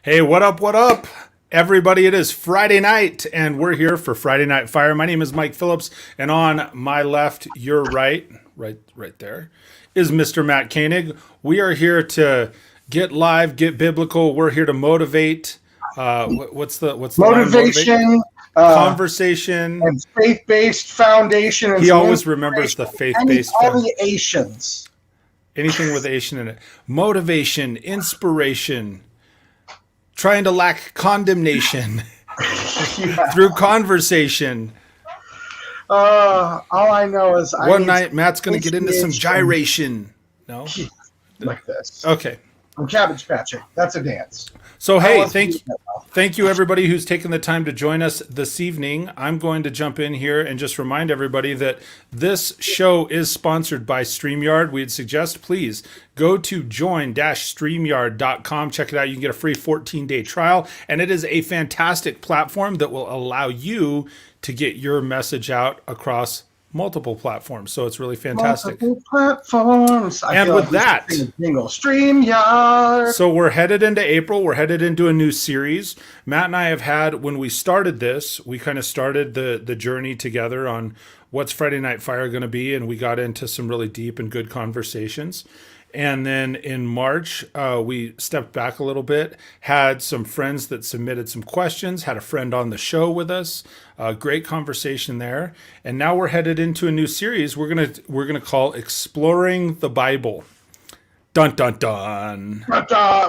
Hey, what up, everybody? It is Friday night, and we're here for Friday Night Fire. My name is Mike Phillips, and on my left, your right there, is Mr. Matt Koenig. We are here to get live, get biblical. We're here to motivate. What's the motivation, conversation, and faith-based foundation. And he always remembers the faith-based alleviations. Anything with Asian in it. Motivation, inspiration, trying to lack condemnation through conversation. All I know is one night Matt's going to get into some gyration. No? Like this. Okay. I'm cabbage patching. That's a dance. So, hey, thank you, everybody who's taken the time to join us this evening. I'm going to jump in here and just remind everybody that this show is sponsored by StreamYard. We'd suggest, please, go to join-streamyard.com. Check it out. You can get a free 14-day trial, and it is a fantastic platform that will allow you to get your message out across multiple platforms. So it's really fantastic. Multiple platforms. And with that, StreamYard. So we're headed into April. We're headed into a new series. Matt and I have had, when we started this, we kind of started the journey together on what's Friday Night Fire going to be, and we got into some really deep and good conversations. And then in March, we stepped back a little bit, had some friends that submitted some questions, had a friend on the show with us, great conversation there. And now we're headed into a new series we're gonna call Exploring the Bible. Dun, dun, dun.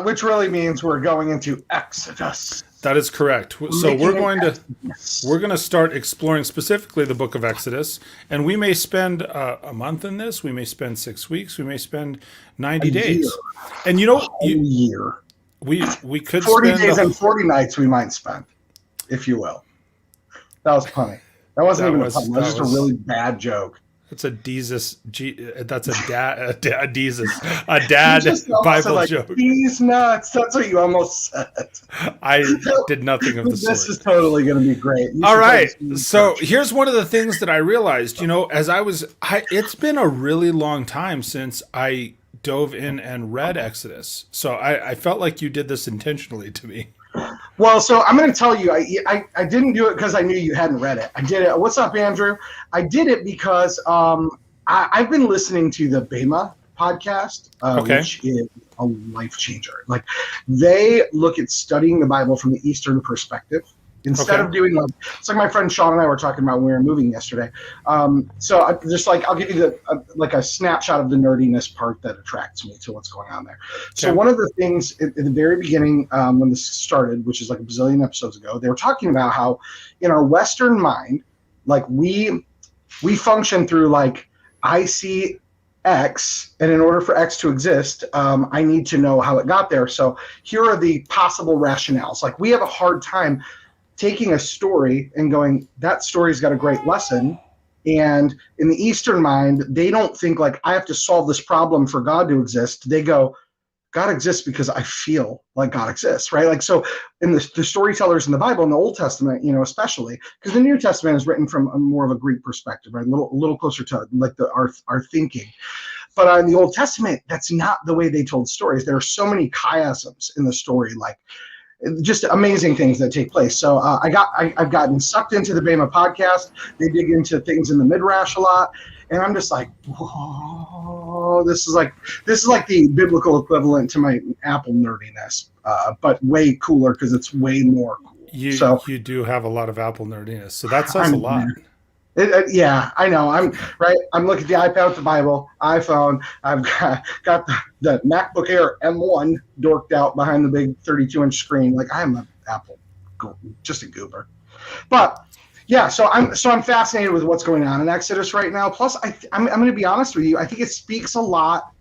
Which really means we're going into Exodus. That is correct. So we're going to start exploring specifically the book of Exodus, and we may spend a month in this. We may spend 6 weeks. We may spend 90 days. Year. And you know, a year. We could 40 spend days and 40 nights. We might spend, if you will. That was funny. That wasn't even a pun. That was just a really bad joke. That's a Jesus. That's a dad Bible joke. He's nuts. That's what you almost said. I did nothing of the sort. This is totally going to be great. All right. So here's one of the things that I realized. You know, as it's been a really long time since I dove in and read Exodus. So I felt like you did this intentionally to me. Well, so I'm going to tell you, I didn't do it because I knew you hadn't read it. I did it. What's up, Andrew? I did it because I've been listening to the Bema podcast, which is a life changer. Like, they look at studying the Bible from the Eastern perspective. Instead of doing it's like my friend Sean and I were talking about when we were moving yesterday. So I'll give you a snapshot of the nerdiness part that attracts me to what's going on there. So one of the things at the very beginning, when this started, which is like a bazillion episodes ago, they were talking about how in our Western mind, like we function through like, I see X, and in order for X to exist, I need to know how it got there. So here are the possible rationales. Like, we have a hard time taking a story and going, that story's got a great lesson. And in the Eastern mind, they don't think like, I have to solve this problem for God to exist. They go, God exists because I feel like God exists, right? Like, so in the storytellers in the Bible, in the Old Testament, you know, especially, because the New Testament is written from a more of a Greek perspective, right? A little closer to like our thinking. But in the Old Testament, that's not the way they told stories. There are so many chiasms in the story, like, just amazing things that take place. So I've gotten sucked into the Bema podcast. They dig into things in the Midrash a lot, and I'm just like, whoa, this is like the biblical equivalent to my Apple nerdiness, but way cooler because it's way more cool. You do have a lot of Apple nerdiness, so that says a lot. Yeah, I know. I'm right. I'm looking at the iPad with the Bible, iPhone. I've got the MacBook Air M1 dorked out behind the big 32-inch screen. Like, I'm an Apple, just a goober. But yeah, so I'm fascinated with what's going on in Exodus right now. Plus, I'm going to be honest with you. I think it speaks a lot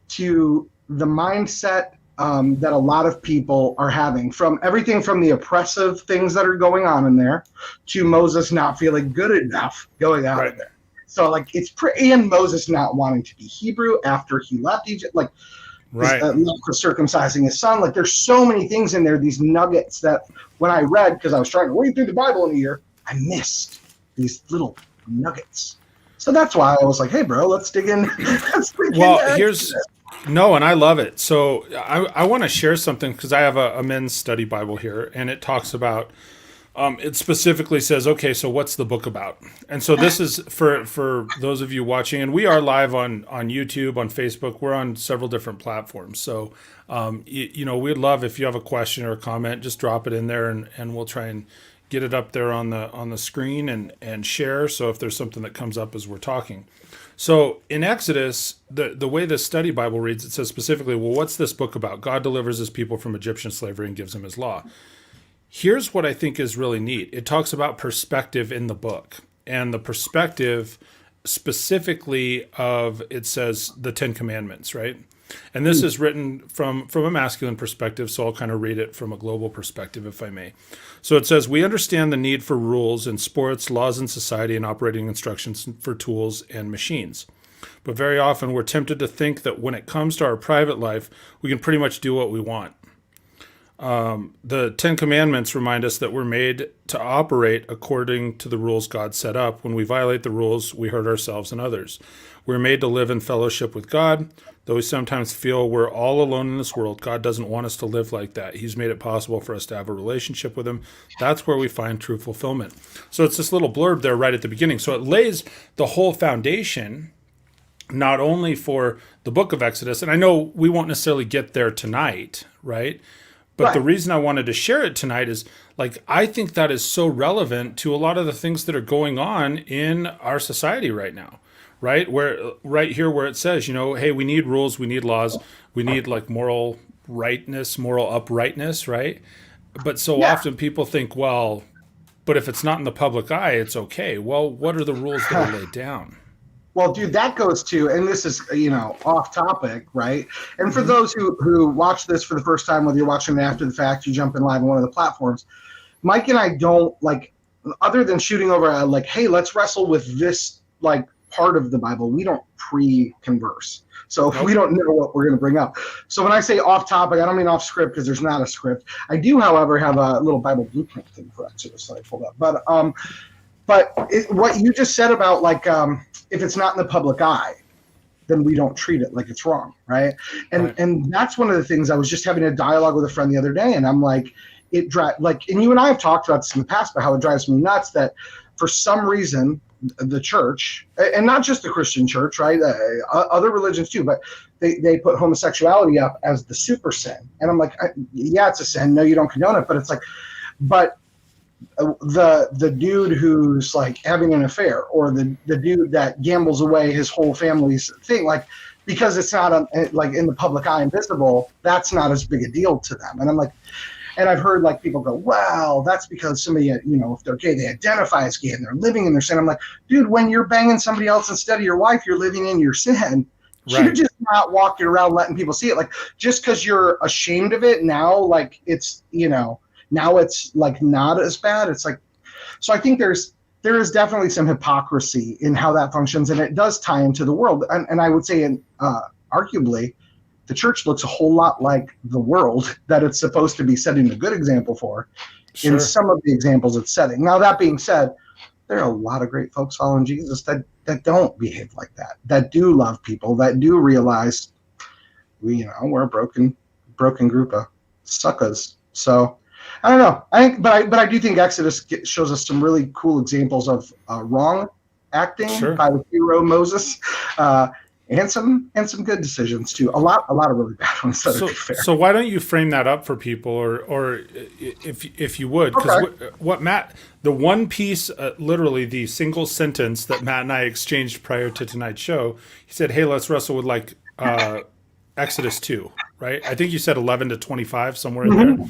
to the mindset that a lot of people are having, from everything from the oppressive things that are going on in there to Moses not feeling good enough going out of there. So like, it's and Moses not wanting to be Hebrew after he left Egypt, like circumcising his son. Like, there's so many things in there, these nuggets that when I read, because I was trying to read through the Bible in a year, I missed these little nuggets. So that's why I was like, hey, bro, let's dig in. No, and I love it. So I want to share something because I have a men's study Bible here, and it talks about. It specifically says, okay, so what's the book about? And so this is for those of you watching, and we are live on YouTube, on Facebook. We're on several different platforms. So, we'd love if you have a question or a comment, just drop it in there, and we'll try and get it up there on the screen and share. So if there's something that comes up as we're talking. So in Exodus, the way the study Bible reads, it says specifically, well, what's this book about? God delivers his people from Egyptian slavery and gives them his law. Here's what I think is really neat. It talks about perspective in the book, and the perspective specifically of, it says the 10 Commandments, right? And this is written from a masculine perspective, so I'll kind of read it from a global perspective, if I may. So it says, we understand the need for rules in sports, laws in society, and operating instructions for tools and machines. But very often we're tempted to think that when it comes to our private life, we can pretty much do what we want. The 10 Commandments remind us that we're made to operate according to the rules God set up. When we violate the rules, we hurt ourselves and others. We're made to live in fellowship with God. Though we sometimes feel we're all alone in this world, God doesn't want us to live like that. He's made it possible for us to have a relationship with him. That's where we find true fulfillment. So it's this little blurb there right at the beginning. So it lays the whole foundation, not only for the book of Exodus, and I know we won't necessarily get there tonight, right? But the reason I wanted to share it tonight is, like, I think that is so relevant to a lot of the things that are going on in our society right now, right? Right here where it says, hey, we need rules, we need laws, we need like moral rightness, moral uprightness, right? But so often people think, well, but if it's not in the public eye, it's okay. Well, what are the rules that are laid down? Well, dude, that goes to, and this is, off topic, right? And for those who watch this for the first time, whether you're watching it after the fact, you jump in live on one of the platforms, Mike and I don't, like, other than shooting over, like, hey, let's wrestle with this, like, part of the Bible, we don't pre-converse. So we don't know what we're going to bring up. So when I say off topic, I don't mean off script because there's not a script. I do, however, have a little Bible blueprint thing for Exodus that I pulled up. But what you just said about, like, if it's not in the public eye, then we don't treat it like it's wrong, right? And that's one of the things. I was just having a dialogue with a friend the other day, and I'm like, and you and I have talked about this in the past, about how it drives me nuts that for some reason the church, and not just the Christian church, right? Other religions too, but they put homosexuality up as the super sin. And I'm like, yeah, it's a sin. No, you don't condone it. But it's like, but the dude who's like having an affair, or the dude that gambles away his whole family's thing, like, because it's not like in the public eye and visible, that's not as big a deal to them. And I'm like, and I've heard like people go, well, that's because somebody, if they're gay, they identify as gay and they're living in their sin. I'm like, dude, when you're banging somebody else instead of your wife, you're living in your sin. Right. You're just not walking around letting people see it. Like, just because you're ashamed of it now, like, it's, now it's like not as bad. It's like, so I think there is definitely some hypocrisy in how that functions, and it does tie into the world. And I would say, arguably, the church looks a whole lot like the world that it's supposed to be setting a good example for. Sure. In some of the examples it's setting. Now, that being said, there are a lot of great folks following Jesus that don't behave like that do love people, that do realize we're a broken group of suckers. So I don't know. But I do think Exodus shows us some really cool examples of wrong acting by the hero Moses, and some good decisions too. A lot of really bad ones. So why don't you frame that up for people, or if you would, because what Matt, the one piece, literally the single sentence that Matt and I exchanged prior to tonight's show, he said, "Hey, let's wrestle with like Exodus 2, right? I think you said 11 to 25, somewhere in there."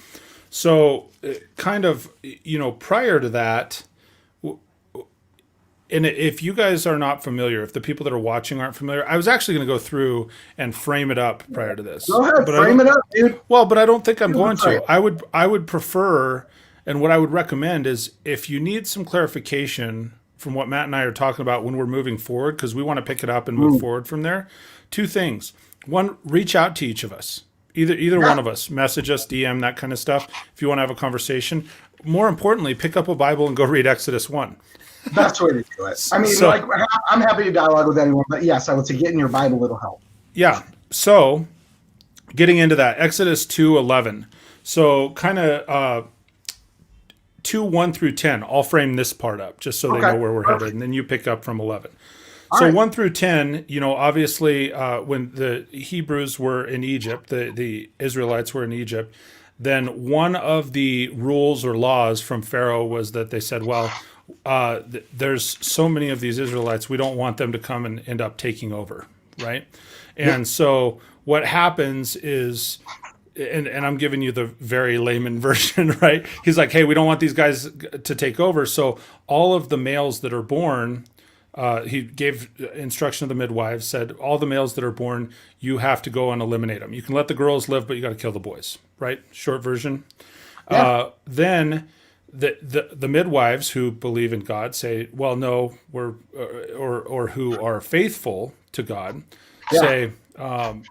So kind of, prior to that, and if you guys are not familiar, if the people that are watching aren't familiar, I was actually going to go through and frame it up prior to this. Go ahead, frame it up, dude. Well, but I don't think I'm going to. I would prefer, and what I would recommend is, if you need some clarification from what Matt and I are talking about when we're moving forward, because we want to pick it up and move forward from there, two things. One, reach out to each of us. Either one of us, message us, DM, that kind of stuff, if you want to have a conversation. More importantly, pick up a Bible and go read Exodus 1. That's the way to do it. I mean, I'm happy to dialogue with anyone, but yes, I would say get in your Bible, it'll help. Yeah, So getting into that, Exodus 2:11. So kind of 2:1 through 10. I'll frame this part up just so they Okay. know where we're Perfect. headed, and then you pick up from 11. All So right. 1 through 10, obviously, when the Hebrews were in Egypt, the Israelites were in Egypt, then one of the rules or laws from Pharaoh was that they said, well, there's so many of these Israelites, we don't want them to come and end up taking over, right? And so what happens is, and I'm giving you the very layman version, right? He's like, hey, we don't want these guys to take over. So all of the males that are born, he gave instruction to the midwives, said, all the males that are born, you have to go and eliminate them. You can let the girls live, but you got to kill the boys, right? Short version. Then the midwives who believe in God say, well, no, we're, or who are faithful to God say,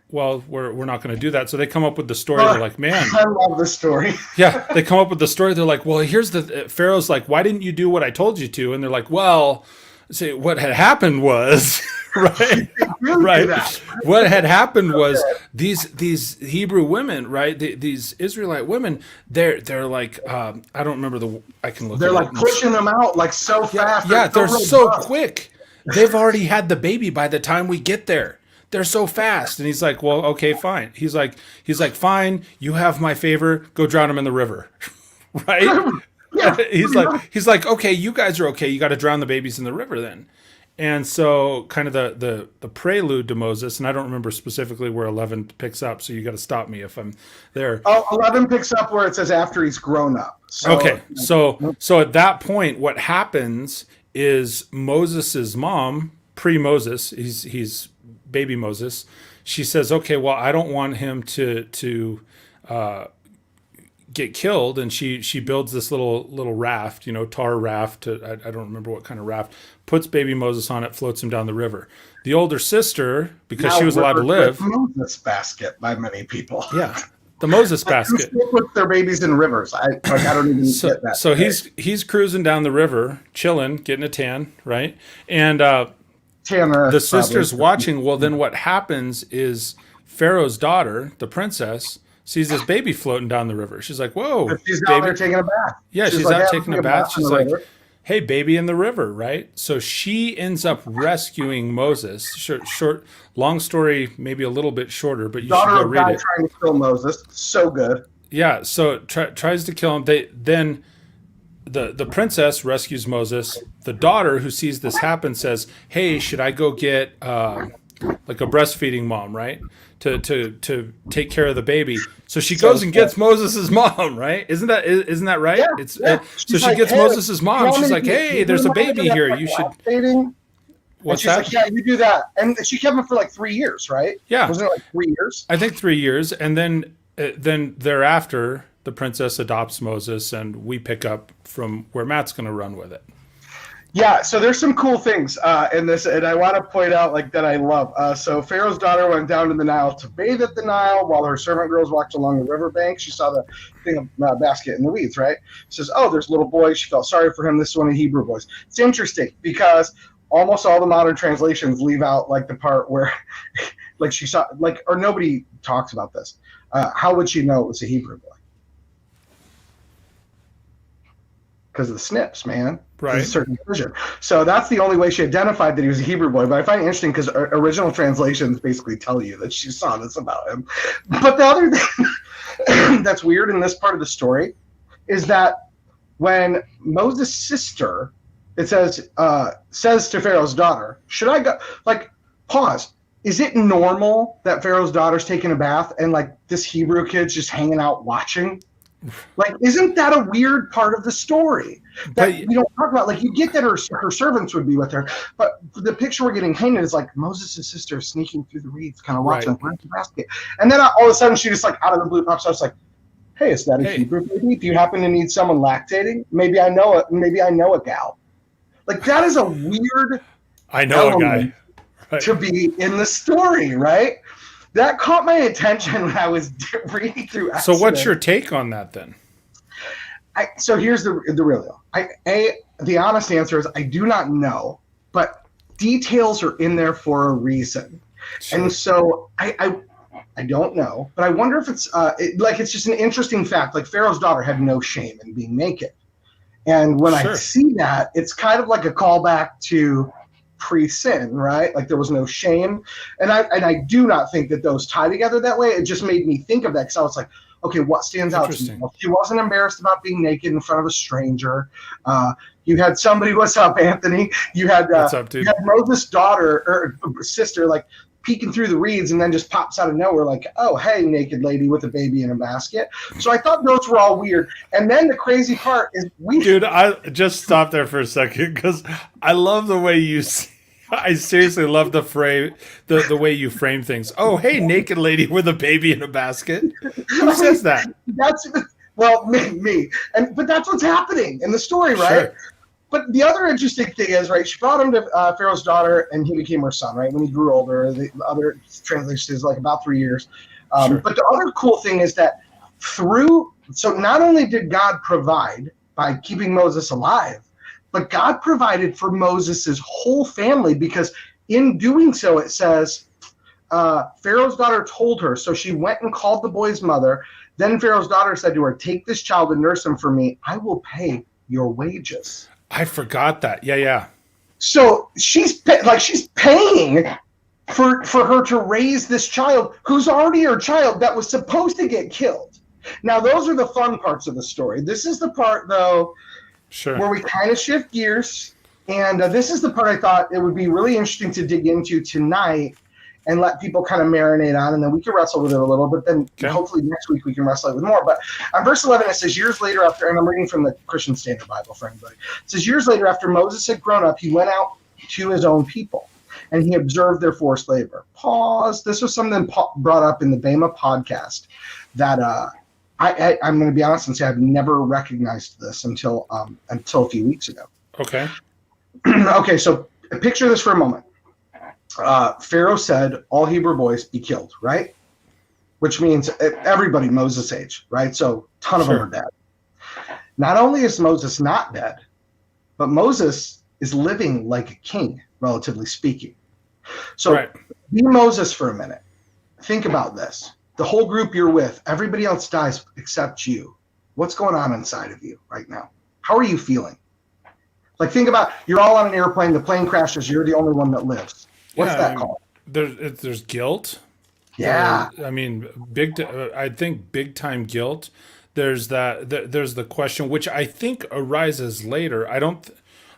well, we're not going to do that. So they come up with the story. They're like, man, I love this story. yeah, they come up with the story. They're like, well, here's the Pharaoh's like, why didn't you do what I told you to? And they're like, well, see, what had happened was, right, Really right. do that. What had happened was these Hebrew women, right, these Israelite women, they're like, I don't remember I can look. They're it like up. pushing them out like so fast. Yeah, they're so robust. quick. They've already had the baby by the time we get there. They're so fast. And he's like, well, okay, fine. He's like, fine, you have my favor. Go drown him in the river. Right? Yeah. He's like, okay, you guys are okay. You got to drown the babies in the river then. And so kind of the prelude to Moses, and I don't remember specifically where 11 picks up, so you got to stop me if I'm there. Oh, 11 picks up where it says after he's grown up. So, Okay, so at that point, what happens is Moses's mom, pre-Moses, he's baby Moses. She says, okay, well, I don't want him to get killed, and she builds this little raft, tar raft. I don't remember what kind of raft. Puts baby Moses on it, floats him down the river. The older sister, because now she was allowed to live, Moses basket by many people. yeah, the Moses basket. Who put their babies in rivers? I don't even get that. So he's cruising down the river, chilling, getting a tan, right? And Tanner, the sister's probably. watching. Well, then what happens is Pharaoh's daughter, the princess, sees this baby floating down the river. She's like, "Whoa, She's down baby!" there taking a bath. Yeah, she's like, out "Yeah, taking I'm a bath. in She's the like, river." "Hey, baby in the river," right? So she ends up rescuing Moses. Long story, maybe a little bit shorter, but you should Daughter go of read God it. trying to kill Moses. So good. Yeah, so tries to kill him. Then the princess rescues Moses. The daughter, who sees this happen, says, "Hey, should I go get like a breastfeeding mom, right? To take care of the baby." So she goes and gets Moses' mom, right? Isn't that right? Yeah, So She's she like, gets "Hey, Moses' mom. She's like, you "Hey, there's a baby here. You should." And What's she's that? like, "Yeah, you do that." And she kept him for like 3 years, right? Yeah. Wasn't it like 3 years? I think 3 years, and then thereafter, the princess adopts Moses, and we pick up from where Matt's going to run with it. Yeah, so there's some cool things in this, and I want to point out like that I love. So Pharaoh's daughter went down to the Nile to bathe at the Nile, while her servant girls walked along the riverbank. She saw the thing of basket in the weeds, right? She says, "Oh, there's a little boy." She felt sorry for him. This is one of the Hebrew boys. It's interesting because almost all the modern translations leave out like the part where, like she saw, like, or nobody talks about this. How would she know it was a Hebrew boy? Because of the snips, man. Right. Circumcision. So that's the only way she identified that he was a Hebrew boy. But I find it interesting because original translations basically tell you that she saw this about him. But the other thing that's weird in this part of the story is that when Moses' sister, it says to Pharaoh's daughter, "Should I go?" Like, pause. Is it normal that Pharaoh's daughter's taking a bath and like this Hebrew kid's just hanging out watching? Like, isn't that a weird part of the story that we don't talk about? Like, you get that her servants would be with her, but the picture we're getting painted is like Moses' sister sneaking through the reeds, kind of watching, like, where's the basket? And then all of a sudden, she just like out of the blue pops out. It's like, "Hey, is that a Hebrew baby? Do you happen to need someone lactating? Maybe I know it. Maybe I know a gal." Like, that is a weird. I know a guy. Right. To be in the story, right? That caught my attention when I was reading through Exodus. So what's your take on that then? So here's the real deal. The honest answer is I do not know, but details are in there for a reason. Sure. And so I don't know, but I wonder if it's it's just an interesting fact. Like Pharaoh's daughter had no shame in being naked, and when I Sure. see that, it's kind of like a callback to pre-sin, right? Like there was no shame, and I do not think that those tie together that way. It just made me think of that because I was like, okay, what stands out to me? Interesting. Well, she wasn't embarrassed about being naked in front of a stranger. You had somebody, what's up, Anthony? What's up, You dude? had Moses' daughter or sister, like peeking through the reeds and then just pops out of nowhere like, oh, hey, naked lady with a baby in a basket. So I thought those were all weird. And then the crazy part is Dude, I just stop there for a second because I love the way you. I seriously love the frame, the way you frame things. Oh, hey, naked lady with a baby in a basket. Who says that? That's well, me. But that's what's happening in the story, right? Sure. But the other interesting thing is, right, she brought him to Pharaoh's daughter, and he became her son, right, when he grew older. The other translation is like about 3 years. Sure. But the other cool thing is that so not only did God provide by keeping Moses alive, but God provided for Moses' whole family because in doing so, it says, Pharaoh's daughter told her, so she went and called the boy's mother. Then Pharaoh's daughter said to her, take this child and nurse him for me. I will pay your wages. I forgot that. Yeah. So she's paying for her to raise this child who's already her child that was supposed to get killed. Now, those are the fun parts of the story. This is the part, though, Sure. where we kind of shift gears. And this is the part I thought it would be really interesting to dig into tonight and let people kind of marinate on, and then we can wrestle with it a little, but then hopefully next week we can wrestle it with more. But on verse 11, it says, years later after, and I'm reading from the Christian Standard Bible for anybody, it says, years later after Moses had grown up, he went out to his own people, and he observed their forced labor. Pause. This was something brought up in the Bema podcast that I'm going to be honest and say I've never recognized this until a few weeks ago. Okay. Okay, so picture this for a moment. Pharaoh said, all Hebrew boys be killed, right? Which means everybody Moses' age, right? So a ton of them are dead. Not only is Moses not dead, but Moses is living like a king, relatively speaking. So be Moses for a minute. Think about this. The whole group you're with, everybody else dies except you. What's going on inside of you right now? How are you feeling? Like think about, you're all on an airplane, the plane crashes, you're the only one that lives. What's that called? There's guilt. Yeah. I mean, I think big time guilt. There's the question, which I think arises later. I don't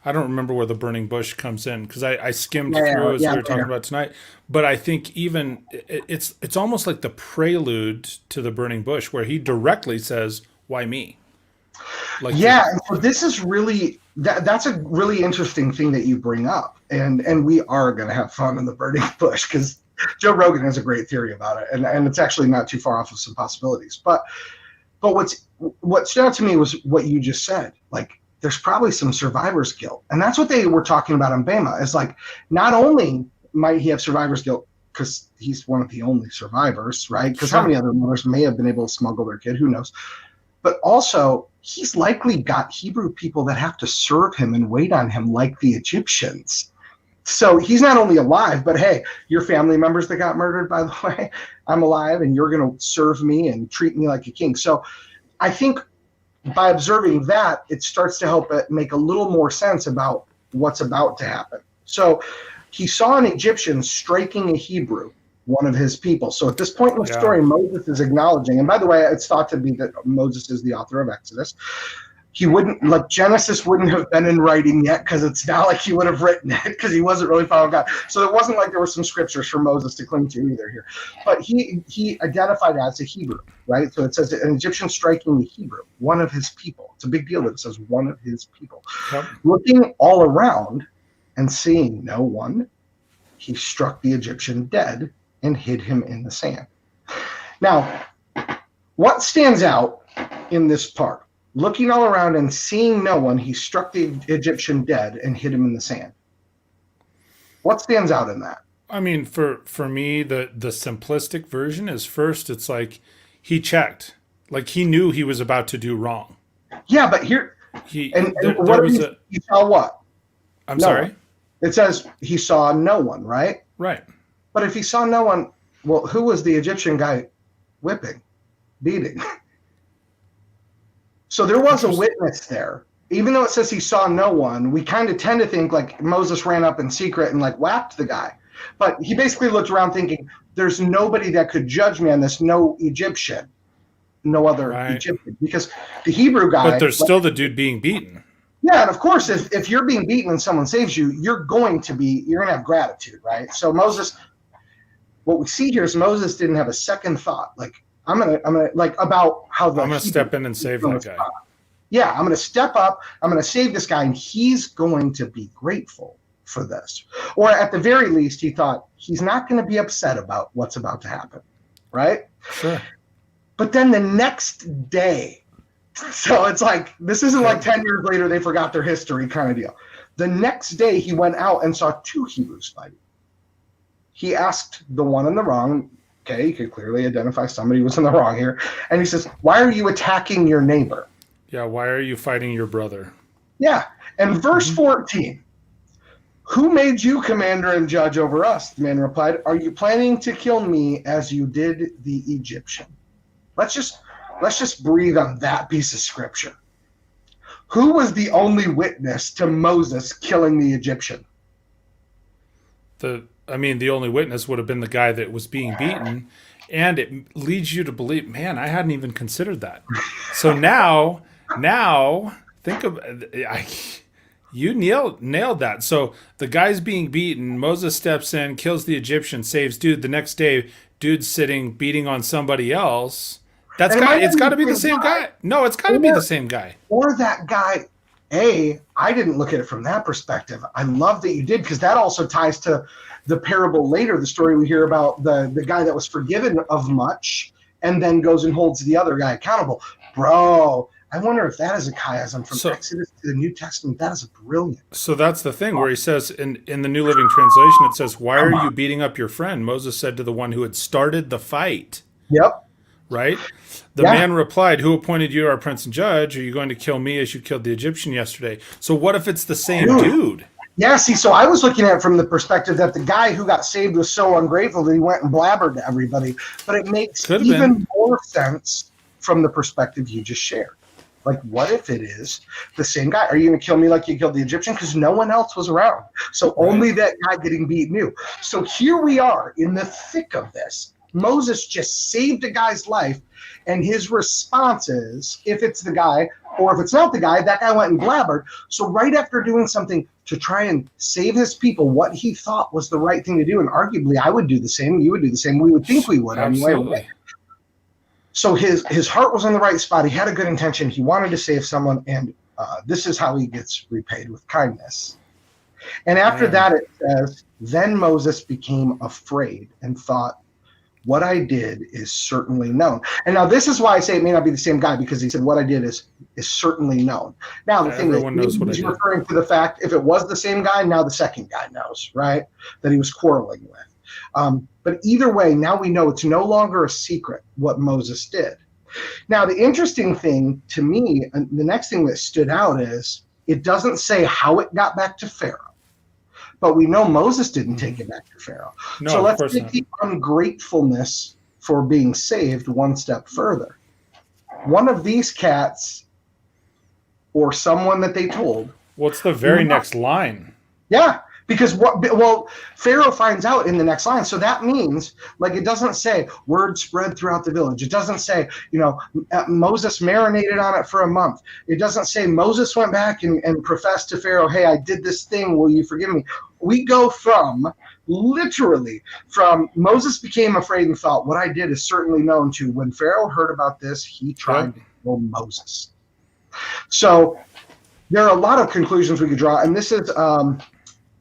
remember where the burning bush comes in because I skimmed through as we were talking about tonight. But I think even it's almost like the prelude to the burning bush where he directly says, "Why me?" And so this is really that's a really interesting thing that you bring up, and we are going to have fun in the burning bush because Joe Rogan has a great theory about it, and it's actually not too far off of some possibilities. But what stood out to me was what you just said. Like there's probably some survivor's guilt, and that's what they were talking about on Bema. Is like not only might he have survivor's guilt because he's one of the only survivors, right? Because how many other mothers may have been able to smuggle their kid? Who knows? But also, he's likely got Hebrew people that have to serve him and wait on him like the Egyptians. So he's not only alive, but hey, your family members that got murdered, by the way, I'm alive and you're going to serve me and treat me like a king. So I think by observing that, it starts to help it make a little more sense about what's about to happen. So he saw an Egyptian striking a Hebrew, one of his people. So at this point in the story, Moses is acknowledging, and by the way, it's thought to be that Moses is the author of Exodus. He wouldn't, like Genesis wouldn't have been in writing yet because it's not like he would have written it because he wasn't really following God. So it wasn't like there were some scriptures for Moses to cling to either here. But he identified as a Hebrew, right? So it says an Egyptian striking the Hebrew, one of his people. It's a big deal that it says one of his people. Yep. Looking all around and seeing no one, he struck the Egyptian dead and hid him in the sand. Now, what stands out in this part? Looking all around and seeing no one, he struck the Egyptian dead and hid him in the sand. What stands out in that? I mean, for me, the simplistic version is first, it's like he checked. Like he knew he was about to do wrong. Yeah, but here, he saw what? I'm sorry? It says he saw no one, right? Right. But if he saw no one, well, who was the Egyptian guy whipping, beating? So there was a witness there. Even though it says he saw no one, we kind of tend to think like Moses ran up in secret and like whacked the guy. But he basically looked around thinking, there's nobody that could judge me on this, no Egyptian, no other Egyptian. Because the Hebrew guy... But there's still the dude being beaten. Yeah, and of course, if you're being beaten and someone saves you, you're going to have gratitude, right? So Moses, what we see here is Moses didn't have a second thought. Like, I'm gonna like about how I'm gonna step in and save that guy. Yeah, I'm gonna step up. I'm gonna save this guy, and he's going to be grateful for this. Or at the very least, he thought he's not going to be upset about what's about to happen, right? Sure. But then the next day, so it's like this isn't like 10 years later they forgot their history kind of deal. The next day, he went out and saw two Hebrews fighting. He asked the one in the wrong. Okay, you could clearly identify somebody who was in the wrong here. And he says, why are you attacking your neighbor? Yeah, why are you fighting your brother? Yeah. And verse 14, who made you commander and judge over us? The man replied, are you planning to kill me as you did the Egyptian? Let's just breathe on that piece of scripture. Who was the only witness to Moses killing the Egyptian? The only witness would have been the guy that was being beaten, and it leads you to believe, man, I hadn't even considered that. So now think of you nailed that. So the guy's being beaten, Moses steps in, kills the Egyptian, saves dude. The next day, dude's sitting beating on somebody else. It's got to be the same guy. No, it's got to be the same guy. Or that guy. I didn't look at it from that perspective. I love that you did, because that also ties to the parable later, the story we hear about the guy that was forgiven of much and then goes and holds the other guy accountable. Bro, I wonder if that is a chiasm from Exodus to the New Testament. That is brilliant. So that's the thing where he says in the New Living Translation, it says, why are you beating up your friend? Moses said to the one who had started the fight. Yep. Right? The man replied, who appointed you our prince and judge? Are you going to kill me as you killed the Egyptian yesterday? So what if it's the same dude? Yeah, see, so I was looking at it from the perspective that the guy who got saved was so ungrateful that he went and blabbered to everybody. But it makes even more sense from the perspective you just shared. Like, what if it is the same guy? Are you going to kill me like you killed the Egyptian? Because no one else was around. So only that guy getting beat knew. So here we are in the thick of this. Moses just saved a guy's life, and his response is, if it's the guy, or if it's not the guy, that guy went and blabbered. So right after doing something to try and save his people, what he thought was the right thing to do, and arguably I would do the same, you would do the same, we would think we would anyway. So his heart was in the right spot. He had a good intention. He wanted to save someone, and this is how he gets repaid, with kindness. And after that, it says, then Moses became afraid and thought, what I did is certainly known. And now this is why I say it may not be the same guy, because he said what I did is certainly known. Now the thing is, he's referring to the fact, if it was the same guy, now the second guy knows, right, that he was quarreling with. But either way, now we know it's no longer a secret what Moses did. Now the interesting thing to me, and the next thing that stood out, is it doesn't say how it got back to Pharaoh. But we know Moses didn't take it back to Pharaoh. No, so let's take the ungratefulness for being saved one step further. One of these cats, or someone that they told. What's the very next line? Yeah, because Pharaoh finds out in the next line. So that means, like, it doesn't say word spread throughout the village. It doesn't say, Moses marinated on it for a month. It doesn't say Moses went back and professed to Pharaoh, hey, I did this thing. Will you forgive me? We go literally from Moses became afraid and thought, what I did is certainly known, to when Pharaoh heard about this, he tried to kill Moses. So there are a lot of conclusions we could draw. And this is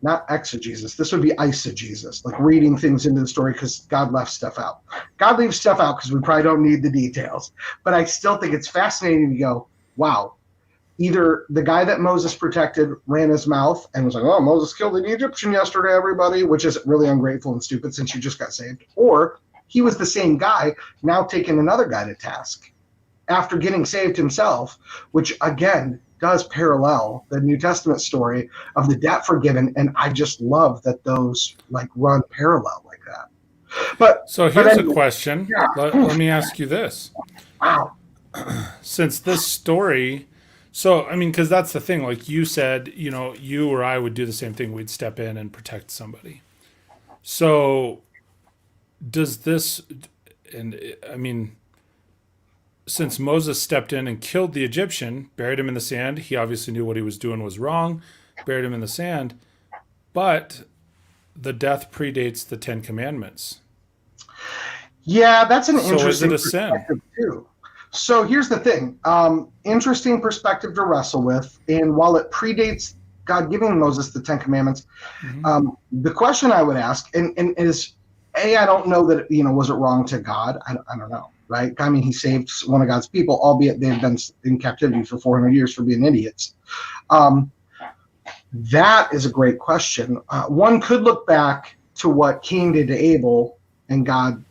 not exegesis. This would be eisegesis, like reading things into the story because God left stuff out. God leaves stuff out because we probably don't need the details. But I still think it's fascinating to go, wow, either the guy that Moses protected ran his mouth and was like, oh, Moses killed an Egyptian yesterday, everybody, which is really ungrateful and stupid since you just got saved. Or he was the same guy now taking another guy to task after getting saved himself, which, again, does parallel the New Testament story of the debt forgiven. And I just love that those run parallel like that. So But here's a anyway, question. yeah. Let me ask you this. Wow. Since this story, so I mean, because that's the thing. Like you said, you or I would do the same thing. We'd step in and protect somebody. So does this, and I mean, since Moses stepped in and killed the Egyptian, buried him in the sand, he obviously knew what he was doing was wrong, buried him in the sand, but the death predates the Ten Commandments. Yeah, that's an So is it interesting a sin? perspective too. So here's the thing. Interesting perspective to wrestle with. And while it predates God giving Moses the Ten Commandments, Mm-hmm. the question I would ask, and is, I don't know that, was it wrong to God? I don't know, right? I mean, he saved one of God's people, albeit they've been in captivity for 400 years for being idiots. That is a great question. One could look back to what Cain did to Abel and God,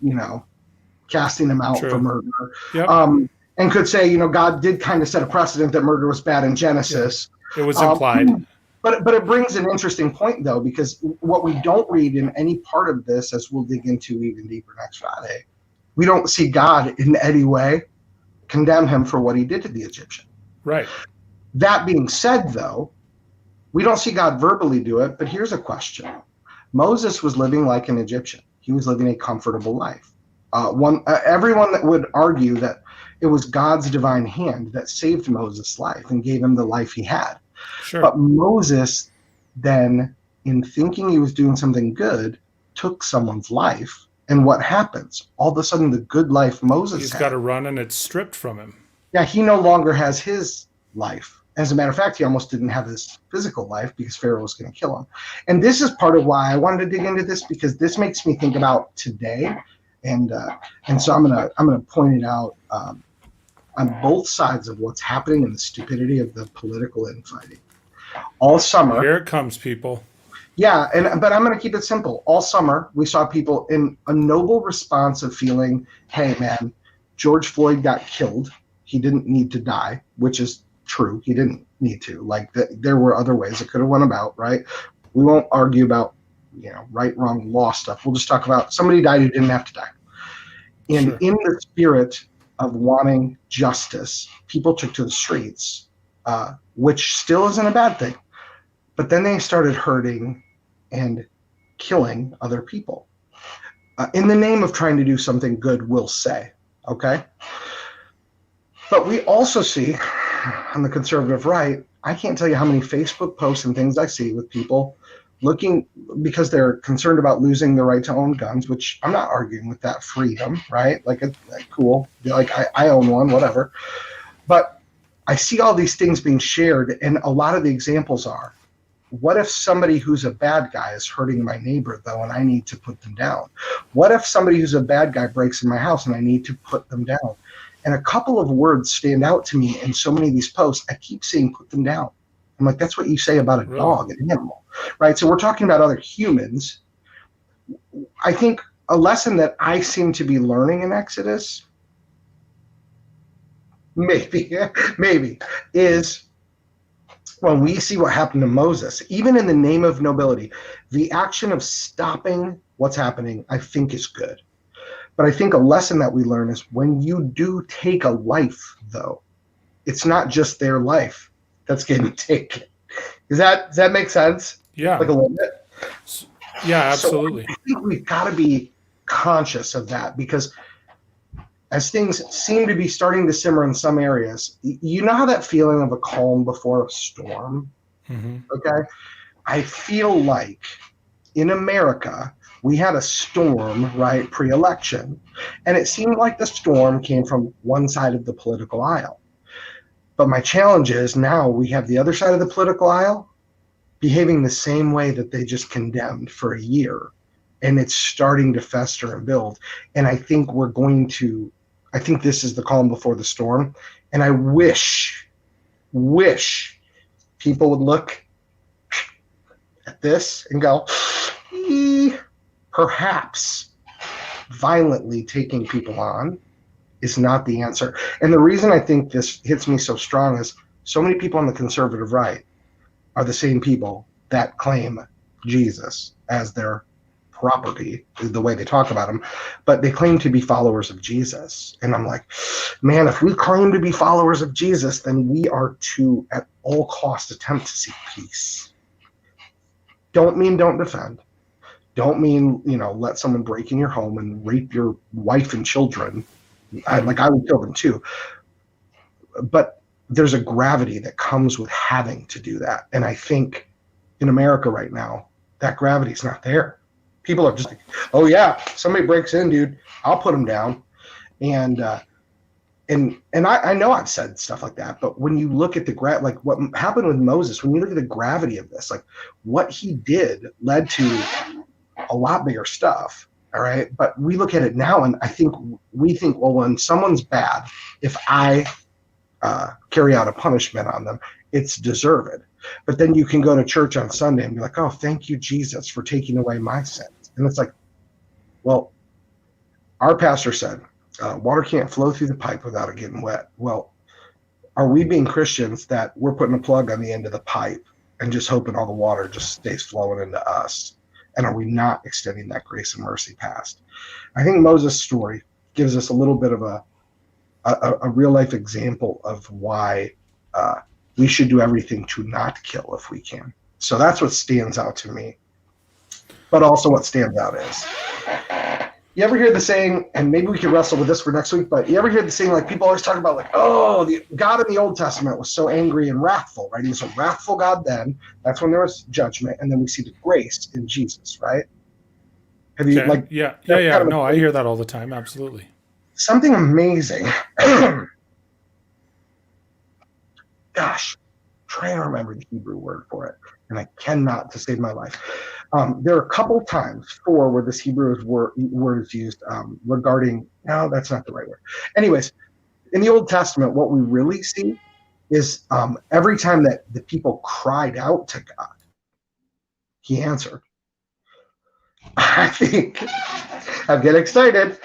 casting him out for True. murder. Yep. And could say, God did kind of set a precedent that murder was bad in Genesis. It was implied. But it brings an interesting point, though, because what we don't read in any part of this, as we'll dig into even deeper next Friday, we don't see God in any way condemn him for what he did to the Egyptian. Right. That being said, though, we don't see God verbally do it, but here's a question. Moses was living like an Egyptian. He was living a comfortable life. Everyone that would argue that it was God's divine hand that saved Moses' life and gave him the life he had. Sure. But Moses then, in thinking he was doing something good, took someone's life. And what happens? All of a sudden, the good life Moses He's had, got to run and it's stripped from him. yeah, he no longer has his life. As a matter of fact, he almost didn't have his physical life because Pharaoh was going to kill him. And this is part of why I wanted to dig into this, because this makes me think about today. And so I'm gonna point it out on both sides of what's happening and the stupidity of the political infighting. All summer, Here it comes, people. yeah, but I'm going to keep it simple. All summer, we saw people in a noble response of feeling, hey, man, George Floyd got killed. He didn't need to die, which is true. He didn't need to. Like, there were other ways it could have went about, right? We won't argue about, right, wrong, law stuff. We'll just talk about somebody died who didn't have to die. And Sure. in the spirit of wanting justice, people took to the streets, which still isn't a bad thing. But then they started hurting and killing other people in the name of trying to do something good, we'll say, okay? But we also see on the conservative right, I can't tell you how many Facebook posts and things I see with people looking because they're concerned about losing the right to own guns, which I'm not arguing with that freedom, right? Like, cool. Like, I own one, whatever. But I see all these things being shared, and a lot of the examples are, what if somebody who's a bad guy is hurting my neighbor, though, and I need to put them down? What if somebody who's a bad guy breaks in my house and I need to put them down? And a couple of words stand out to me in so many of these posts. I keep saying put them down. I'm like, that's what you say about a dog, an animal, right? So we're talking about other humans. I think a lesson that I seem to be learning in Exodus, maybe, is when we see what happened to Moses, even in the name of nobility, the action of stopping what's happening, I think is good. But I think a lesson that we learn is when you do take a life, though, it's not just their life that's getting taken. Does that make sense? Yeah. Like a little bit? Yeah, absolutely. So I think we've got to be conscious of that, because as things seem to be starting to simmer in some areas, you know how that feeling of a calm before a storm? Mm-hmm. Okay? I feel like in America, we had a storm, right, pre-election, and it seemed like the storm came from one side of the political aisle. But my challenge is now we have the other side of the political aisle behaving the same way that they just condemned for a year. And it's starting to fester and build. And I think I think this is the calm before the storm. And I wish people would look at this and go, perhaps violently taking people on is not the answer. And the reason I think this hits me so strong is so many people on the conservative right are the same people that claim Jesus as their property, the way they talk about them, but they claim to be followers of Jesus. And I'm like, man, if we claim to be followers of Jesus, then we are to, at all costs, attempt to seek peace. Don't mean don't defend. Don't mean, let someone break in your home and rape your wife and children. I would kill them too. But there's a gravity that comes with having to do that. And I think in America right now, that gravity's not there. People are just like, oh yeah, somebody breaks in, dude, I'll put them down. And I know I've said stuff like that, but when you look at like what happened with Moses, when you look at the gravity of this, like what he did led to a lot bigger stuff. All right. But we look at it now and we think, well, when someone's bad, if I carry out a punishment on them, it's deserved. But then you can go to church on Sunday and be like, oh, thank you, Jesus, for taking away my sins. And it's like, well, our pastor said, water can't flow through the pipe without it getting wet. Well, are we being Christians that we're putting a plug on the end of the pipe and just hoping all the water just stays flowing into us? And are we not extending that grace and mercy past? I think Moses' story gives us a little bit of a real life example of why we should do everything to not kill if we can. So that's what stands out to me. But also what stands out is, you ever hear the saying, and maybe we can wrestle with this for next week, but you ever hear the saying, like people always talk about like, oh, the God in the Old Testament was so angry and wrathful, right? He was a wrathful God then. That's when there was judgment. And then we see the grace in Jesus, right? Have you Yeah. No, I hear that all the time. Absolutely. Something amazing. Gosh, trying to remember the Hebrew word for it, and I cannot to save my life. There are a couple times, 4, where this Hebrew word is used regarding. No, that's not the right word. Anyways, in the Old Testament, what we really see is every time that the people cried out to God, He answered. I think I'm getting excited.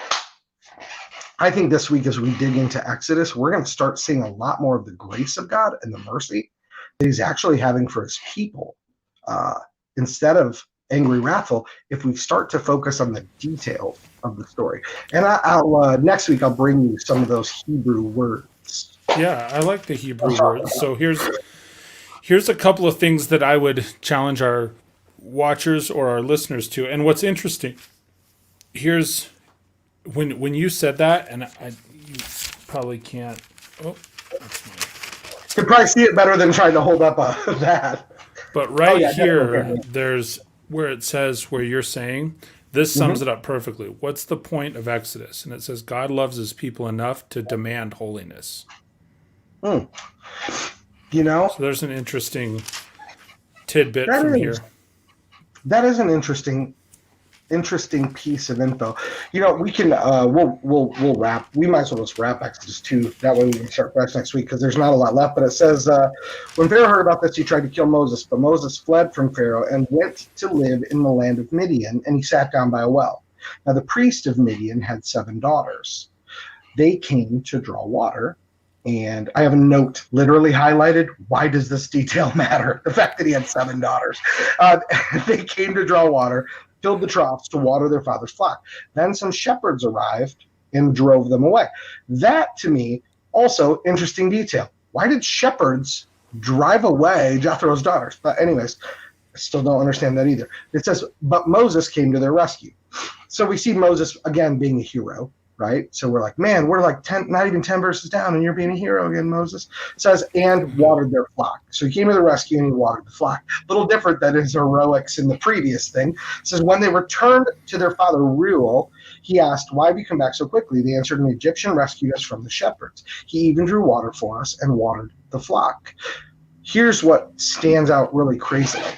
I think this week, as we dig into Exodus, we're going to start seeing a lot more of the grace of God and the mercy that He's actually having for His people. Instead of angry, wrathful, if we start to focus on the details of the story. And I'll next week, I'll bring you some of those Hebrew words. Yeah, I like the Hebrew words. So here's a couple of things that I would challenge our watchers or our listeners to. And what's interesting, here's when you said that, and you probably can't. Oh, that's mine. You can probably see it better than trying to hold up that. But here, there's where it says where you're saying this sums it up perfectly. What's the point of Exodus? And it says God loves His people enough to demand holiness. So there's an interesting tidbit from here. That is an interesting piece of info. We can we'll wrap. We might as well just wrap Exodus 2. That way we can start fresh next week because there's not a lot left. But it says, when Pharaoh heard about this, he tried to kill Moses, but Moses fled from Pharaoh and went to live in the land of Midian, and he sat down by a well. Now the priest of Midian had 7 daughters. They came to draw water. And I have a note literally highlighted. Why does this detail matter? The fact that he had 7 daughters. They came to draw water, filled the troughs to water their father's flock. Then some shepherds arrived and drove them away. That, to me, also interesting detail. Why did shepherds drive away Jethro's daughters? But anyways, I still don't understand that either. It says, but Moses came to their rescue. So we see Moses, again, being a hero. Right? So we're like, man, we're like 10, not even 10 verses down, and you're being a hero again, Moses. It says, and watered their flock. So he came to the rescue and he watered the flock. A little different than his heroics in the previous thing. It says, when they returned to their father Reuel, he asked, why have you come back so quickly? They answered, an Egyptian rescued us from the shepherds. He even drew water for us and watered the flock. Here's what stands out really crazily.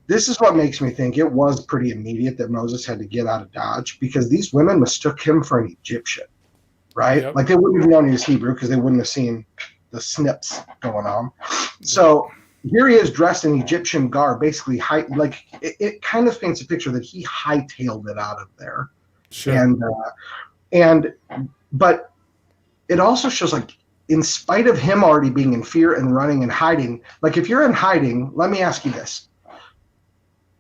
This is what makes me think it was pretty immediate that Moses had to get out of Dodge because these women mistook him for an Egyptian, right? Yep. Like they wouldn't have known he was Hebrew because they wouldn't have seen the snips going on. So here he is dressed in Egyptian garb, basically it kind of paints a picture that he hightailed it out of there. Sure. But it also shows like in spite of him already being in fear and running and hiding, like if you're in hiding, let me ask you this.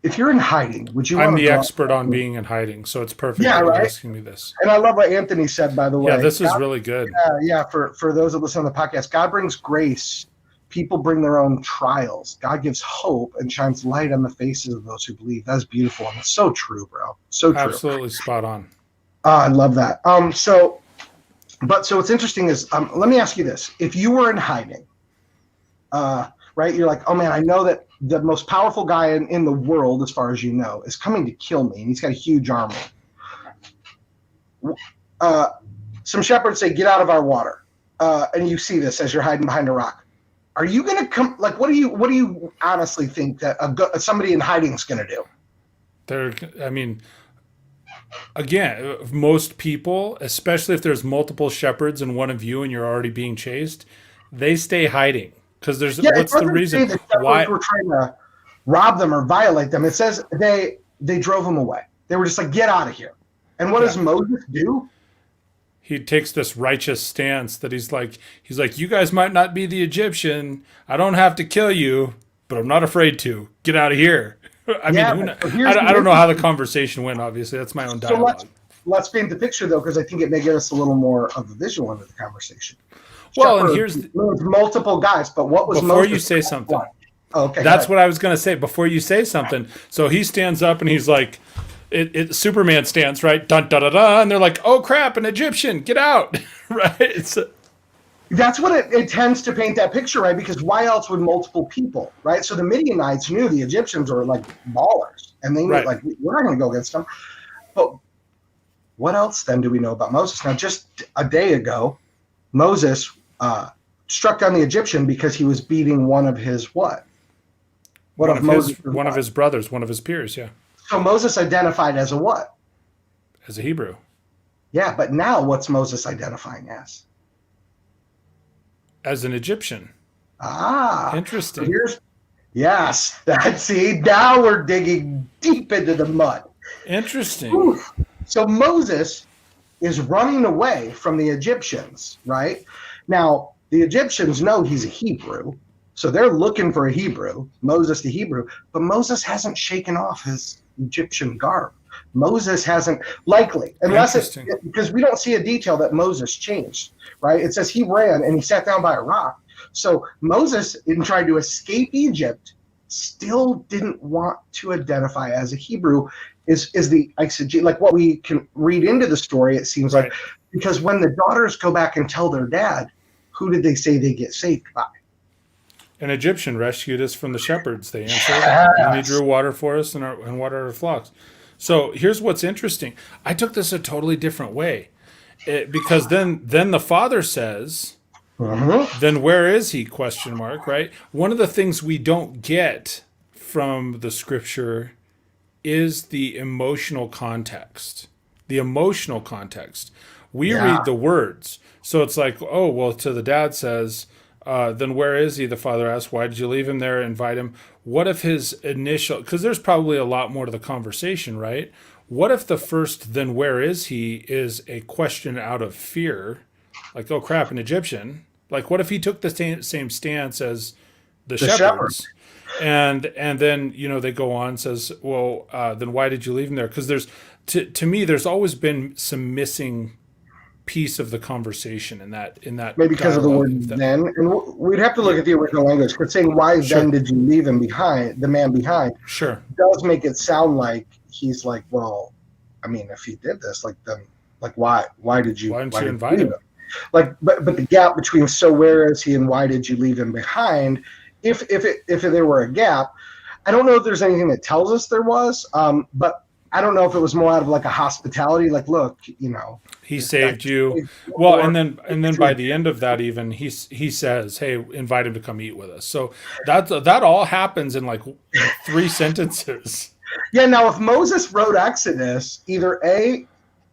if you're in hiding, would you I'm want to the draw? expert on being in hiding, so it's perfect Yeah, that you're right. asking me this. And I love what Anthony said, by the way. Yeah, this is really good. Yeah. For those that listen to the podcast, God brings grace. People bring their own trials. God gives hope and shines light on the faces of those who believe. That's beautiful, and it's so true, bro. So true. Absolutely spot on. I love that. So what's interesting is, let me ask you this: if you were in hiding, right? You're like, oh man, I know that the most powerful guy in the world, as far as you know, is coming to kill me, and he's got a huge army. Some shepherds say, "Get out of our water," and you see this as you're hiding behind a rock. Are you going to come? Like, what do you honestly think that somebody in hiding is going to do? Again, most people, especially if there's multiple shepherds and one of you and you're already being chased, they stay hiding because what's the reason why we're trying to rob them or violate them? It says they drove them away. They were just like, get out of here. And what does Moses do? He takes this righteous stance that he's like, you guys might not be the Egyptian. I don't have to kill you, but I'm not afraid to. Get out of here. I don't know how the conversation went, obviously. That's my own dialogue. So let's paint the picture, though, because I think it may give us a little more of a visual into the conversation. Well, and here's multiple guys, but what was before you say something? Okay, that's what I was going to say. Before you say something, so he stands up and he's like, Superman stands, right? Dun da da da, and they're like, "Oh crap, an Egyptian, get out!" Right? That's what it tends to paint that picture, right? Because why else would multiple people, right? So the Midianites knew the Egyptians were like ballers, and they knew like, we're not going to go against them. But what else then do we know about Moses? Now, just a day ago, Moses struck down the Egyptian because he was beating one of his what? One of his brothers, one of his peers, yeah. So Moses identified as a what? As a Hebrew. Yeah, but now what's Moses identifying as? As an Egyptian. Interesting. Yes, now we're digging deep into the mud. Interesting. Oof. So Moses is running away from the Egyptians, right? Now, the Egyptians know he's a Hebrew, so they're looking for a Hebrew, Moses the Hebrew, but Moses hasn't shaken off his Egyptian garb. Moses hasn't, likely, because we don't see a detail that Moses changed, right? It says he ran and he sat down by a rock. So Moses, in trying to escape Egypt, still didn't want to identify as a Hebrew, is the exegete, like what we can read into the story, it seems like, because when the daughters go back and tell their dad, who did they say they get saved by? An Egyptian rescued us from the shepherds, they answered, and he drew water for us and watered our flocks. So here's what's interesting. I took this a totally different way, because then the father says, then where is he, ? Right? One of the things we don't get from the scripture is the emotional context. We read the words. So it's like, oh, well, to the dad says, then where is he? The father asks, why did you leave him there? Invite him. What if his initial, because there's probably a lot more to the conversation, right? What if the first, then where is he, is a question out of fear? Like, oh crap, an Egyptian. Like, what if he took the same stance as the shepherds? And then, they go on and says, well, then why did you leave him there? Because to me, there's always been some missing piece of the conversation in that maybe because of the word then, and we'd have to look at the original language, but saying why then did you leave him behind, the man behind, does make it sound like he's like, well, I mean, if he did this, like, then, like, why didn't you invite him? Like, but the gap between so where is he and why did you leave him behind, if there were a gap, I don't know if there's anything that tells us there was, but I don't know if it was more out of like a hospitality, like, look, he saved you. Well, and then by the end of that, even he says, hey, invite him to come eat with us. So that all happens in like 3 sentences. Yeah. Now, if Moses wrote Exodus, either A,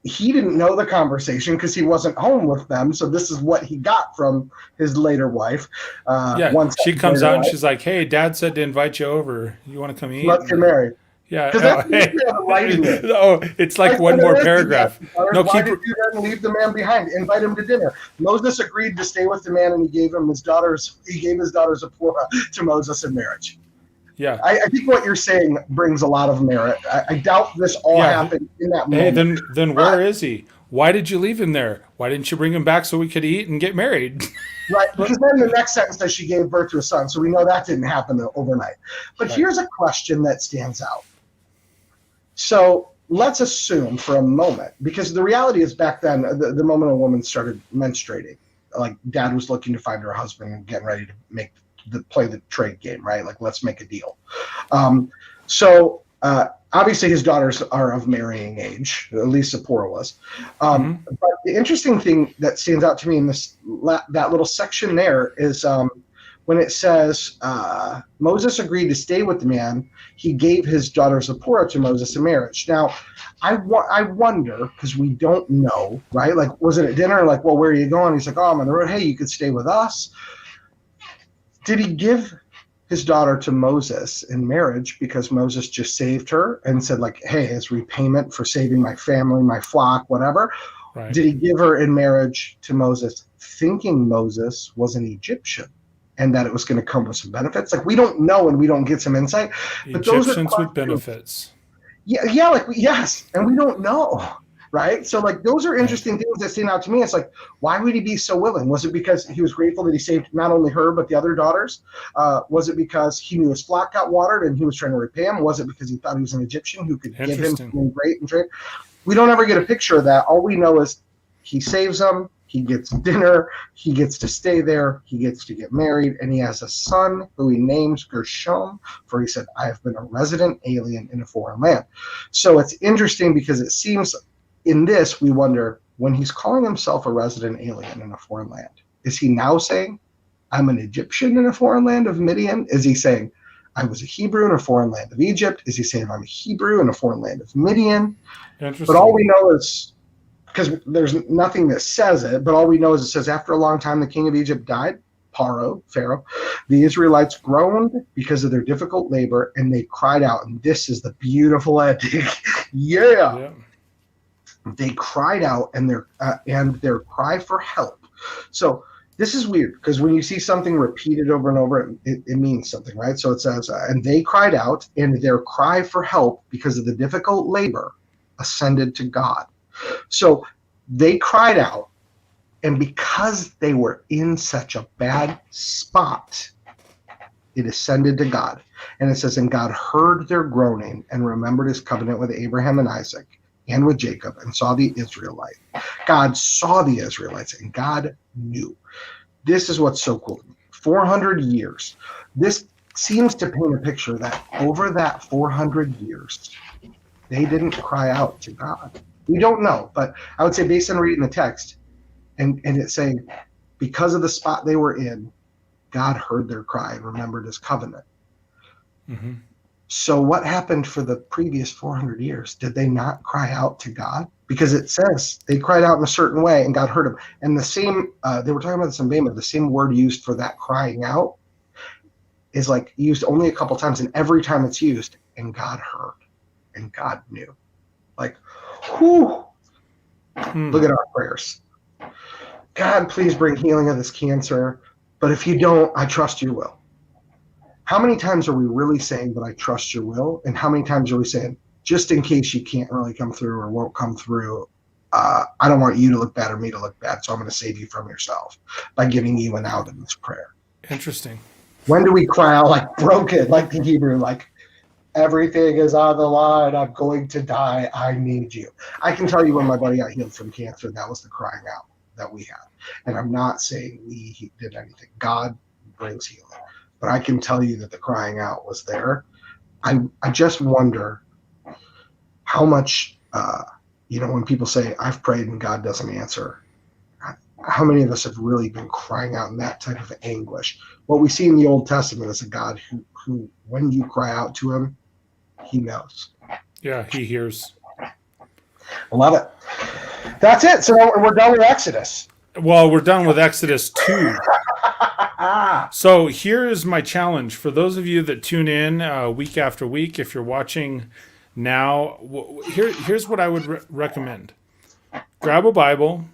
he didn't know the conversation because he wasn't home with them. So this is what he got from his later wife. Once she comes out and she's like, hey, Dad said to invite you over. You want to come eat? Let's get married. Yeah. It's like one more paragraph. Why did you then leave the man behind? Invite him to dinner. Moses agreed to stay with the man, and he gave his daughters Zipporah to Moses in marriage. Yeah. I think what you're saying brings a lot of merit. I doubt this all Yeah. happened in that Hey, moment. then where is he? Why did you leave him there? Why didn't you bring him back so we could eat and get married? Right, because then the next sentence says she gave birth to a son, so we know that didn't happen overnight. But Right. here's a question that stands out. So let's assume for a moment, because the reality is back then, the moment a woman started menstruating, like dad was looking to find her a husband and getting ready to play the trade game, right? Like, let's make a deal. So obviously his daughters are of marrying age, at least Zipporah was. But the interesting thing that stands out to me in that little section there is when it says Moses agreed to stay with the man, he gave his daughter Zipporah to Moses in marriage. Now, I wonder, because we don't know, right? Like, was it at dinner? Like, well, where are you going? He's like, oh, I'm on the road. Hey, you could stay with us. Did he give his daughter to Moses in marriage because Moses just saved her and said, like, hey, as repayment for saving my family, my flock, whatever? Right. Did he give her in marriage to Moses thinking Moses was an Egyptian and that it was going to come with some benefits? Like, we don't know, and we don't get some insight. But Egyptians those are with benefits. Yeah, like, yes, and we don't know. Right? So, like, those are interesting things that stand out to me. It's like, why would he be so willing? Was it because he was grateful that he saved not only her, but the other daughters? Was it because he knew his flock got watered and he was trying to repay him? Was it because he thought he was an Egyptian who could give him something great and trade? We don't ever get a picture of that. All we know is he saves them, he gets dinner, he gets to stay there, he gets to get married, and he has a son who he names Gershom, for he said, I have been a resident alien in a foreign land. So it's interesting because it seems in this, we wonder, when he's calling himself a resident alien in a foreign land, is he now saying, I'm an Egyptian in a foreign land of Midian? Is he saying, I was a Hebrew in a foreign land of Egypt? Is he saying, I'm a Hebrew in a foreign land of Midian? But all we know is, because there's nothing that says it, but all we know is it says, after a long time, the king of Egypt died, Pharaoh, the Israelites groaned because of their difficult labor, and they cried out. And this is the beautiful ending. Yeah. They cried out, and their cry for help. So this is weird, because when you see something repeated over and over, it means something, right? So it says, and they cried out, and their cry for help because of the difficult labor ascended to God. So they cried out, and because they were in such a bad spot, it ascended to God. And it says, and God heard their groaning and remembered his covenant with Abraham and Isaac and with Jacob, and saw the Israelites. God saw the Israelites, and God knew. This is what's so cool. 400 years. This seems to paint a picture that over that 400 years, they didn't cry out to God. We don't know, but I would say based on reading the text, and it's saying, because of the spot they were in, God heard their cry and remembered his covenant. Mm-hmm. So what happened for the previous 400 years? Did they not cry out to God? Because it says they cried out in a certain way and God heard them. And the same, they were talking about this in Bema, the same word used for that crying out is like used only a couple times, and every time it's used, and God heard and God knew. Like, whew, look at our prayers. God, please bring healing of this cancer. But if you don't, I trust you will. How many times are we really saying, but I trust your will? And how many times are we saying, just in case you can't really come through or won't come through, I don't want you to look bad or me to look bad, so I'm going to save you from yourself by giving you an out in this prayer. Interesting. When do we cry out like broken, like the Hebrew, like everything is on the line, I'm going to die, I need you? I can tell you when my buddy got healed from cancer, that was the crying out that we had. And I'm not saying we did anything. God brings healing. But I can tell you that the crying out was there. I just wonder how much, when people say, I've prayed and God doesn't answer, how many of us have really been crying out in that type of anguish? What we see in the Old Testament is a God who when you cry out to him, he knows. Yeah, he hears. I love it. That's it. So we're done with Exodus. Well, we're done with Exodus 2. So here is my challenge for those of you that tune in week after week. If you're watching now, here's what I would recommend. Grab a Bible,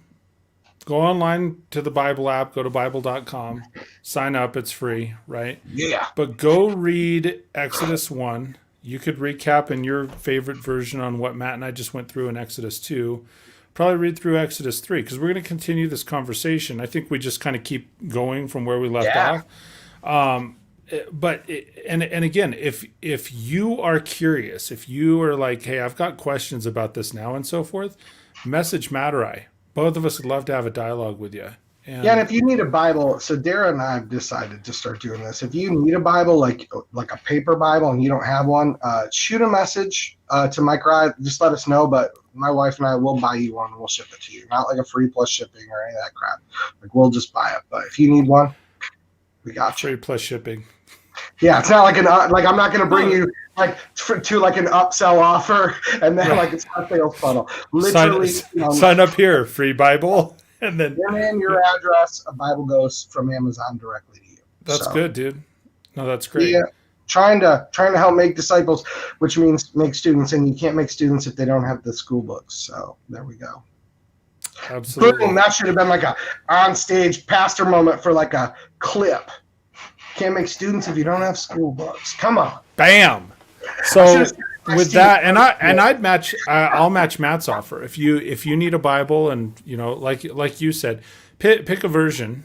Go online to the Bible app, go to Bible.com, sign up, it's free, right? Yeah. But go read Exodus 1. You could recap in your favorite version on what Matt and I just went through in Exodus 2. Probably read through Exodus 3 because we're going to continue this conversation. I think we just kind of keep going from where we left off. But again, if you are curious, if you are like, hey, I've got questions about this now and so forth, message Matt or I. Both of us would love to have a dialogue with you. And if you need a Bible, so Dara and I have decided to start doing this. If you need a Bible, like a paper Bible, and you don't have one, shoot a message to Mike Rye. Just let us know. But my wife and I will buy you one, and we'll ship it to you. Not like a free plus shipping or any of that crap. Like we'll just buy it. But if you need one, we got you. Free plus shipping. Yeah, it's not like I'm not going to bring you to like an upsell offer and then like it's a sales funnel. Literally, sign up here, free Bible, and then in your address, a Bible goes from Amazon directly to you. That's good, dude. No, that's great. Yeah, trying to help make disciples, which means make students, and you can't make students if they don't have the school books. So there we go. Absolutely. Boom, that should have been like a on stage pastor moment for like a clip. Can't make students if you don't have school books. Come on. Bam. So with that, I'll match Matt's offer. If you need a Bible, and like you said, pick a version.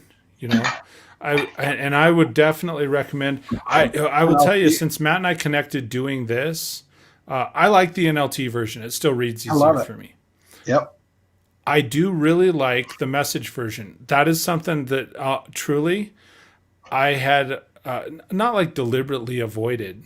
I would definitely recommend. I will tell you, since Matt and I connected doing this, I like the NLT version. It still reads easier for me. Yep. I do really like the Message version. That is something that truly I had not like deliberately avoided,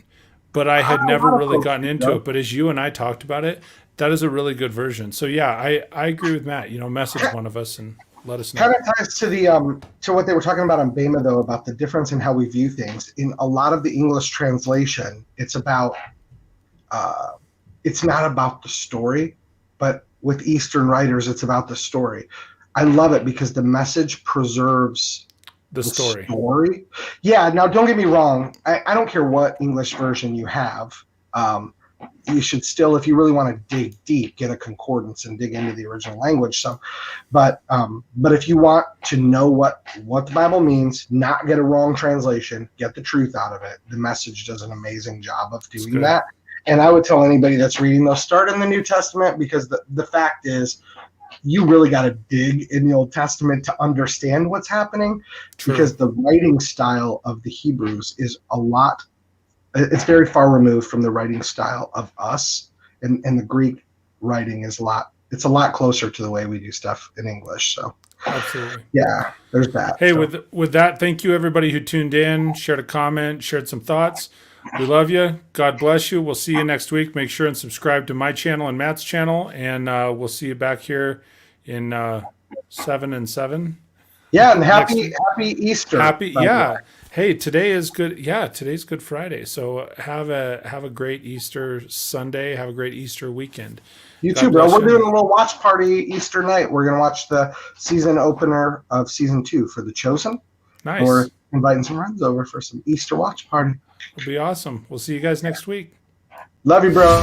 but I had never really gotten into it. But as you and I talked about it, that is a really good version. So yeah, I agree with Matt. Message one of us and let us know. Kind of ties to the to what they were talking about on Bema though, about the difference in how we view things. In a lot of the English translation, it's about it's not about the story, but with Eastern writers, it's about the story. I love it because the Message preserves the story. Yeah. Now, don't get me wrong. I don't care what English version you have. You should still, if you really want to dig deep, get a concordance and dig into the original language. So, but if you want to know what the Bible means, not get a wrong translation, get the truth out of it, the Message does an amazing job of doing that. And I would tell anybody that's reading, they'll start in the New Testament because the fact is, you really got to dig in the Old Testament to understand what's happening. True. Because the writing style of the Hebrews is it's very far removed from the writing style of us. And the Greek writing is a lot closer to the way we do stuff in English. So absolutely. Yeah, there's that. Hey, with that, thank you everybody who tuned in, shared a comment, shared some thoughts. We love you. God bless you. We'll see you next week. Make sure and subscribe to my channel and Matt's channel, and we'll see you back here in 7 and 7. Yeah, and happy Easter. Yeah. Hey, today is good. Yeah, today's Good Friday. So have a great Easter Sunday. Have a great Easter weekend. You too, bro. We're doing a little watch party Easter night. We're gonna watch the season opener of season 2 for The Chosen. Nice. We're inviting some friends over for some Easter watch party. It'll be awesome. We'll see you guys next week. Love you, bro.